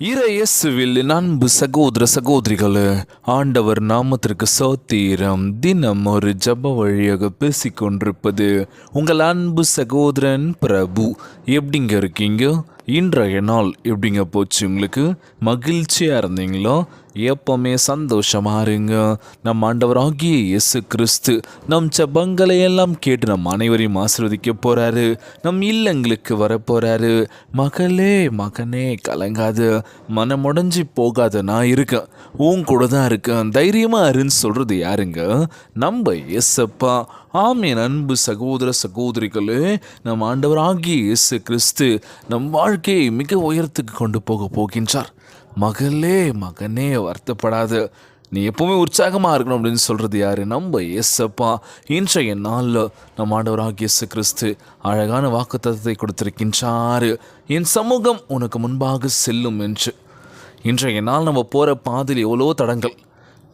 இயேசுவில் அன்பு சகோதர சகோதரிகளே, ஆண்டவர் நாமத்திற்கு சோத்திரம். தினம் ஒரு ஜப வழியாக பேசிக்கொண்டிருப்பது உங்கள் அன்பு சகோதரன் பிரபு. எப்படிங்க இருக்கீங்க? இன்றைய நாள் எப்படிங்க போச்சு? உங்களுக்கு மகிழ்ச்சியாக இருந்தீங்களோ? எப்பவுமே சந்தோஷமா இருங்க. நம் ஆண்டவராகிய இயேசு கிறிஸ்து நம் ஜெபங்களை எல்லாம் கேட்டு நம் அனைவரையும் ஆசீர்வதிக்க போறாரு. நம் இல்லங்களுக்கு வர போறாரு. மகளே மகனே கலங்காது, மனமுடைஞ்சி போகாத, நான் இருக்கேன், உன் கூட தான் இருக்கேன், தைரியமா இருன்னு சொல்றது யாருங்க? நம்ம இயேசப்பா. ஆமீன். அன்பு சகோதர சகோதரிகளே, நம் ஆண்டவராகிய இயேசு கிறிஸ்து நம் வாழ்க்கையை மிக உயரத்துக்கு கொண்டு போகின்றார். மகளே மகனே வருத்தப்படாத, நீ எப்பவுமே உற்சாகமாக இருக்கணும் அப்படின்னு சொல்கிறது யார்? நம்ம இயேசப்பா. இன்றைய நாளில் நம் ஆண்டவராகிய இயேசு கிறிஸ்து அழகான வாக்குத்தத்தத்தை கொடுத்திருக்கின்றார். என் சமூகம் உனக்கு முன்பாக செல்லும் என்று. இன்றைய நாள் நம்ம போகிற பாதையில் எவ்வளோ தடங்கள்,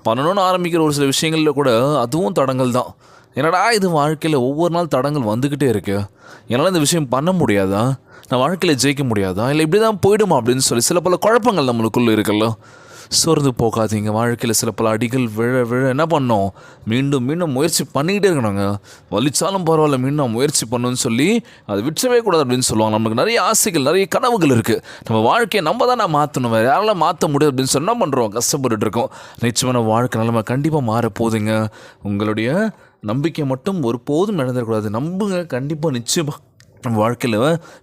பண்ணணும்னு ஆரம்பிக்கிற ஒரு சில விஷயங்களில் கூட அதுவும் தடங்கள் தான். என்னடா இது, வாழ்க்கையில் ஒவ்வொரு நாள் தடங்கள் வந்துக்கிட்டே இருக்கு, என்னால் இந்த விஷயம் பண்ண முடியாதா, நான் வாழ்க்கையில் ஜெயிக்க முடியாதா, இல்லை இப்படி தான் போயிடுமா அப்படின்னு சொல்லி சில பல குழப்பங்கள் நம்மளுக்குள்ளே இருக்குல்ல. சோர்ந்து போகாதீங்க. வாழ்க்கையில் சில பல அடிகள் விழ என்ன பண்ணோம், மீண்டும் முயற்சி பண்ணிக்கிட்டே இருக்கணுங்க. வலிச்சாலும் பரவாயில்ல, மீண்டும் முயற்சி பண்ணணும்னு சொல்லி அதை விற்றவே கூடாது அப்படின்னு சொல்லுவாங்க. நம்மளுக்கு நிறைய ஆசைகள், நிறைய கனவுகள் இருக்குது. நம்ம வாழ்க்கையை நம்ம தான் மாற்றணும், வேறு யாரால மாற்ற முடியாது அப்படின்னு சொல்லி என்ன பண்ணுறோம், கஷ்டப்பட்டுட்டு இருக்கோம். நிச்சயமான வாழ்க்கை நிலைமை கண்டிப்பாக மாறப்போகுதுங்க. உங்களுடைய நம்பிக்கை மட்டும் ஒருபோதும் இழந்துடக்கூடாது. நம்புங்க, கண்டிப்பாக நிச்சயமாக நம்ம வாழ்க்கையில்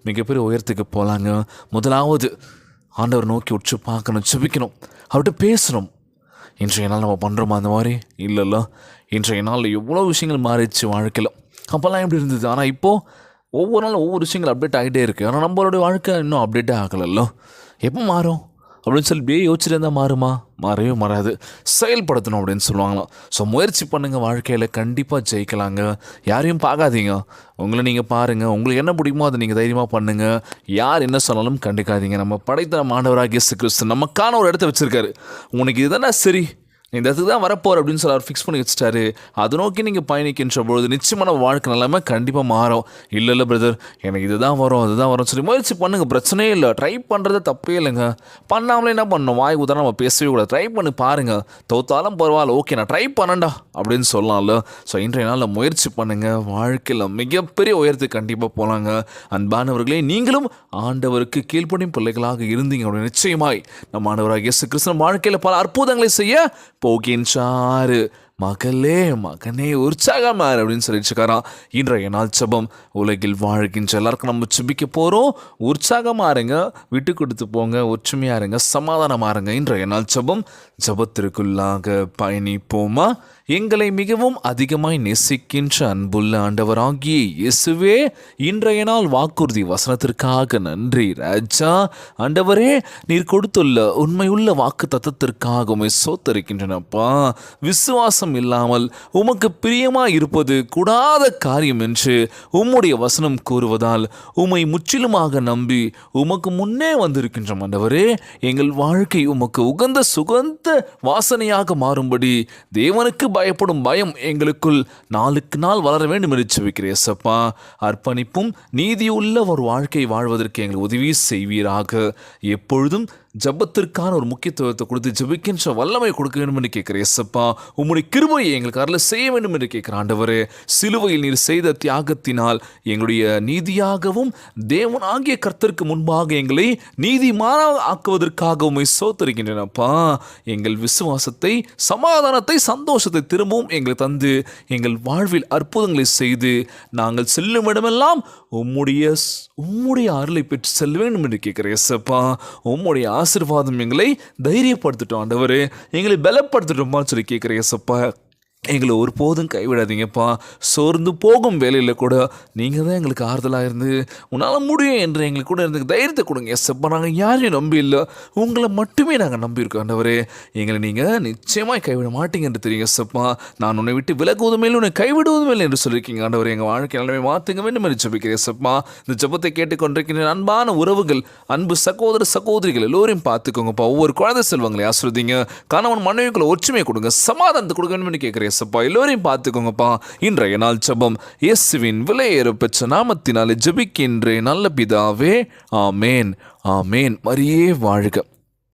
மிகப்பெரிய உயரத்துக்கு போகலாங்க. முதலாவது ஆண்டவர் நோக்கி உற்று பார்க்கணும், செபிக்கணும், அவர்கிட்ட பேசணும். இன்றைய நாள் நம்ம பண்ணுறோமா அந்த மாதிரி? இல்லைல்ல. இன்றைய நாளில் எவ்வளோ விஷயங்கள் மாறிடுச்சு வாழ்க்கையில். அப்போல்லாம் எப்படி இருந்தது, ஆனால் இப்போது ஒவ்வொரு நாளும் ஒவ்வொரு விஷயங்கள் அப்டேட் ஆகிட்டே இருக்குது. ஆனால் நம்மளுடைய வாழ்க்கை இன்னும் அப்டேட்டே ஆகலைல்ல. எப்போ மாறும் அப்படின்னு சொல்லி இப்படியே யோசிச்சுட்டு இருந்தால் மாறுமா? மாறவே மாறாது. செயல்படுத்தணும் அப்படின்னு சொல்லுவாங்களாம். ஸோ முயற்சி பண்ணுங்கள், வாழ்க்கையில் கண்டிப்பாக ஜெயிக்கலாங்க. யாரையும் பார்க்காதீங்க, உங்களை நீங்கள் பாருங்கள். உங்களுக்கு என்ன பிடிக்குமோ அதை நீங்கள் தைரியமாக பண்ணுங்கள். யார் என்ன சொன்னாலும் கண்டுக்காதீங்க. நம்ம படைத்த ஆண்டவராகிய இயேசு கிறிஸ்து நமக்கான ஒரு இடத்த வச்சுருக்காரு. உனக்கு இதுதானே சரி, இந்த இடத்துக்கு தான் வரப்போகிற அப்படின்னு சொல்லி அவர் ஃபிக்ஸ் பண்ணி வச்சுட்டாரு. அதை நோக்கி நீங்கள் பயணிக்கின்ற பொழுது நிச்சயமான வாழ்க்கை நிலைமை கண்டிப்பாக மாறும். இல்லை பிரதர், எனக்கு இதுதான் வரும் அதுதான் வரும் சொல்லி முயற்சி பண்ணுங்கள், பிரச்சனையே இல்லை. ட்ரை பண்ணுறது தப்பே இல்லைங்க. பண்ணாமலே என்ன பண்ணணும், வாய் உதாரணம் நம்ம பேசவே கூடாது. ட்ரை பண்ணி பாருங்கள், தோத்தாலும் பரவாயில்ல, ஓகே நான் ட்ரை பண்ணண்டா அப்படின்னு சொல்லலாம்ல. ஸோ இன்றைய நாளில் முயற்சி பண்ணுங்கள், வாழ்க்கையில் மிகப்பெரிய உயரத்துக்கு கண்டிப்பாக போகலாங்க. அன்பானவர்களே, நீங்களும் ஆண்டவருக்கு கீழ்ப்படியும் பிள்ளைகளாக இருந்தீங்க அப்படின்னு நிச்சயமாய் நம்ம ஆண்டவராகிய இயேசு கிறிஸ்து வாழ்க்கையில் பல அற்புதங்களை செய்ய போகின்றாரு. மகளே மகனே உற்சாகமாறு அப்படின்னு சொல்லிட்டுருக்காராம். இன்றைய நாள் ஜெபம். உலகில் வாழ்கின்ற எல்லாருக்கும் நம்ம ஜெபிக்க போகிறோம். உற்சாகமாக இருங்க, விட்டு கொடுத்து போங்க, ஒற்றுமையாக இருங்க, சமாதானமாக இருங்க. இன்றைய நாள் ஜெபம். ஜெபத்திற்குள்ளாக பயணிப்போமா? எங்களை மிகவும் அதிகமாய் நேசிக்கின்ற அன்புள்ள ஆண்டவராகிய இயேசுவே, இன்றைய நாள் வாக்குறுதி வசனத்திற்காக நன்றி ராஜா. ஆண்டவரே, நீர் கொடுத்துள்ள உண்மையுள்ள வாக்கு தத்தத்திற்காக உம்மை சோத்தரிக்கின்றனப்பா. விசுவாசம் இல்லாமல் உமக்கு பிரியமாய் இருப்பது கூடாத காரியம் என்று உம்முடைய வசனம் கூறுவதால் உம்மை முற்றிலுமாக நம்பி உமக்கு முன்னே வந்திருக்கின்ற ஆண்டவரே, எங்கள் வாழ்க்கை உமக்கு உகந்த சுகந்த வாசனையாக மாறும்படி தேவனுக்கு பயப்படும் பயம் எங்களுக்குள் நாளுக்கு நாள் வளர வேண்டும் என்று ஜெபிக்கிறேன் சப்பா. அர்ப்பணிப்பும் நீதியுள்ள ஒரு வாழ்க்கை வாழ்வதற்கு எங்களுக்கு உதவி செய்வீராக. எப்பொழுதும் ஜபத்திற்கான ஒரு முக்கியத்துவத்தை கொடுத்து ஜபிக்கின்ற வல்லமை கொடுக்க வேண்டும் என்று கேட்கிறேன் சப்பா. உம்முடைய கிருபையை எங்களுக்கு அருள் செய்ய வேண்டும் என்று கேட்கிற ஆண்டவரே, சிலுவையில் நீர் செய்த தியாகத்தினால் எங்களுடைய நீதியாகவும் தேவனாகிய கர்த்தருக்கு முன்பாக எங்களை நீதிமானாக ஆக்குவதற்காக உம்மை சோத்தரிக்கின்றனப்பா. எங்கள் விசுவாசத்தை, சமாதானத்தை, சந்தோஷத்தை திரும்பவும் எங்களுக்கு தந்து எங்கள் வாழ்வில் அற்புதங்களை செய்து நாங்கள் செல்லும் இடமெல்லாம் உம்முடைய அருளை பெற்று செல்ல வேண்டும் என்று கேட்கிறேன் சப்பா. உம்முடைய ஆசீர்வாதம் எங்களை தைரியப்படுத்திட்டோம் ஆண்டவரே, எங்களை பலப்படுத்திட்டோம்மா சொல்லி கேட்குறேன் ஏசப்பா. எங்களை ஒருபோதும் கைவிடாதீங்கப்பா. சோர்ந்து போகும் வேலையில் கூட நீங்கள் தான் எங்களுக்கு ஆறுதலாக இருந்து உன்னால் முடியும் என்று எங்களுக்கு கூட இருந்து தைரியத்தை கொடுங்க ஏசப்பா. நாங்கள் யாரையும் நம்பி இல்லை, உங்களை மட்டுமே நாங்கள் நம்பியிருக்கோம் ஆண்டவரே. எங்களை நீங்கள் நிச்சயமாக கைவிட மாட்டீங்க என்று தெரியும் ஏசப்பா. நான் உன்னை விட்டு விலகுவதும் இல்லை, உன்னை கைவிடுவதும் இல்லை என்று சொல்லியிருக்கீங்க ஆண்டவரே. எங்கள் வாழ்க்கை நிலைமை மாற்றுங்க வேண்டும் என்று ஜெபிக்கிறேன் ஏசப்பா. இந்த ஜெபத்தை கேட்டுக்கொண்டிருக்கின்ற அன்பான உறவுகள், அன்பு சகோதர சகோதரிகள் எல்லோரையும் பார்த்துக்கோங்கப்பா. ஒவ்வொரு குழந்தை செல்வங்களை ஆசிர்வதிங்க. கணவன் மனைவிக்குள்ள ஒற்றுமையை கொடுங்க, சமாதானத்தை கொடுக்க வேண்டும் என்று கேட்குறேன் ஏசப்பா. எல்லோரையும் பார்த்துக்கோங்கப்பா. இன்றைய நாள் ஜெபம் இயேசுவின் விலையேற பெற்ற நாமத்தினாலே ஜெபிக்கின்றேன் நல்ல பிதாவே, ஆமேன் ஆமேன். மரியே வாழ்க.